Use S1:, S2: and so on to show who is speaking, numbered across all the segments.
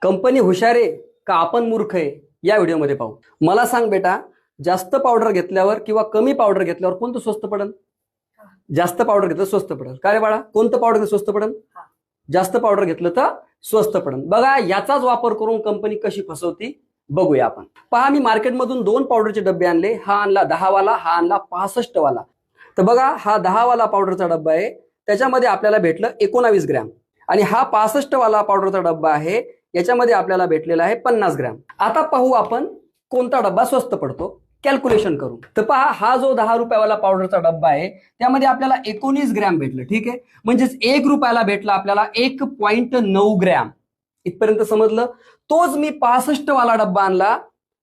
S1: Company हुशार आहे का आपण मूर्ख आहे या व्हिडिओमध्ये पाहू. मला सांग बेटा, जास्त पावडर घेतल्यावर किंवा कमी पावडर घेतल्यावर कोणतं स्वस्त पडेल? जास्त पावडर घेतलं स्वस्त पडेल. काय रे बाळा, कोणतं पावडर घेतलं स्वस्त पडेल? जास्त पावडर घेतलं तर स्वस्त पडेल. बघा, याचाच वापर करून कंपनी कशी फसवती बघूया आपण. पहा, मी मार्केटमधून 2 पावडरचे डब्बे आणले. हा आणला 10 वाला, हा आणला 65 वाला. तर बघा, हा 10 वाला पावडरचा डब्बा आहे, त्याच्यामध्ये आपल्याला भेटलं 19 ग्रॅम. आणि हा 65 वाला पावडरचा डब्बा आहे, याच्यामध्ये आपल्याला भेटलेला आहे 50 ग्रॅम. आता पाहू आपण कोणता डब्बा स्वस्त पडतो, कॅल्क्युलेशन करू. तर पहा, हा जो 10 रुपयावाला पावडरचा डब्बा आहे त्यामध्ये आपल्याला 19 ग्रॅम भेटलं. ठीक आहे, म्हणजेच 1 रुपयाला भेटला आपल्याला 1.9 ग्रॅम. इथपर्यंत समजलं? तोच मी 65 वाला डब्बा आणला,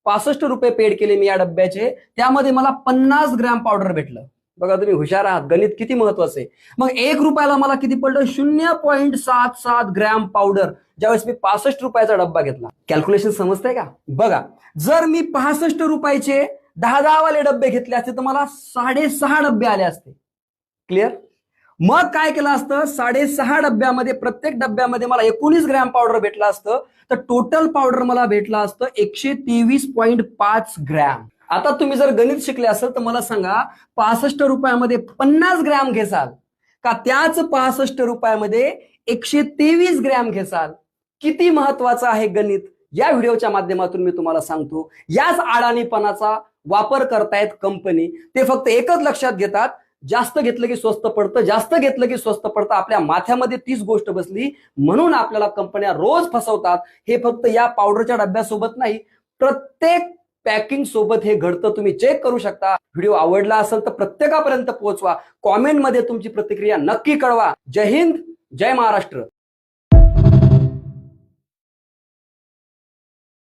S1: 65 रुपये पेड केले मी या डब्याचे, त्यामध्ये मला 50 ग्रॅम पावडर भेटलं. बघा, तुम्ही हुशार आहात, गणित किती महत्वाचं आहे. मग 1 रुपयाला मला किती पडलं? 0.77 ग्रॅम पावडर, ज्यावेळेस मी 65 रुपयाचा डब्बा घेतला. कॅल्क्युलेशन समजतंय का? बघा, जर मी 65 रुपयाचे 10 वाले डब्बे घेतले असते तर मला 6.5 डब्बे आले असते. क्लिअर? मग काय केलं असतं, 6.5 डब्यामध्ये प्रत्येक डब्यामध्ये मला 19 ग्रॅम पावडर भेटलं असतं, तर टोटल पावडर मला भेटलं असतं 123.5 ग्रॅम. आता तुम्ही जर गणित शिकले असेल तर मला सांगा, 65 रुपयामध्ये 50 ग्रॅम घेसाल का त्याच 65 रुपयामध्ये 123 ग्रॅम घेसाल? किती महत्वाचं आहे गणित, या व्हिडिओच्या माध्यमातून मी तुम्हाला सांगतो. याच अडाणीपणाचा वापर करतायत कंपनी. ते फक्त एकच लक्षात घेतात, जास्त घेतलं की स्वस्त पडतं, जास्त घेतलं की स्वस्त पडतं. आपल्या माथ्यामध्ये तीच गोष्ट बसली, म्हणून आपल्याला कंपन्या रोज फसवतात. हे फक्त या पावडरच्या डब्यासोबत नाही, प्रत्येक पॅकिंग सोबत हे घडतं. तुम्ही चेक करू शकता. व्हिडिओ आवडला असेल तर प्रत्येकापर्यंत पोहोचवा. कॉमेंटमध्ये तुमची प्रतिक्रिया नक्की कळवा. जय हिंद, जय महाराष्ट्र.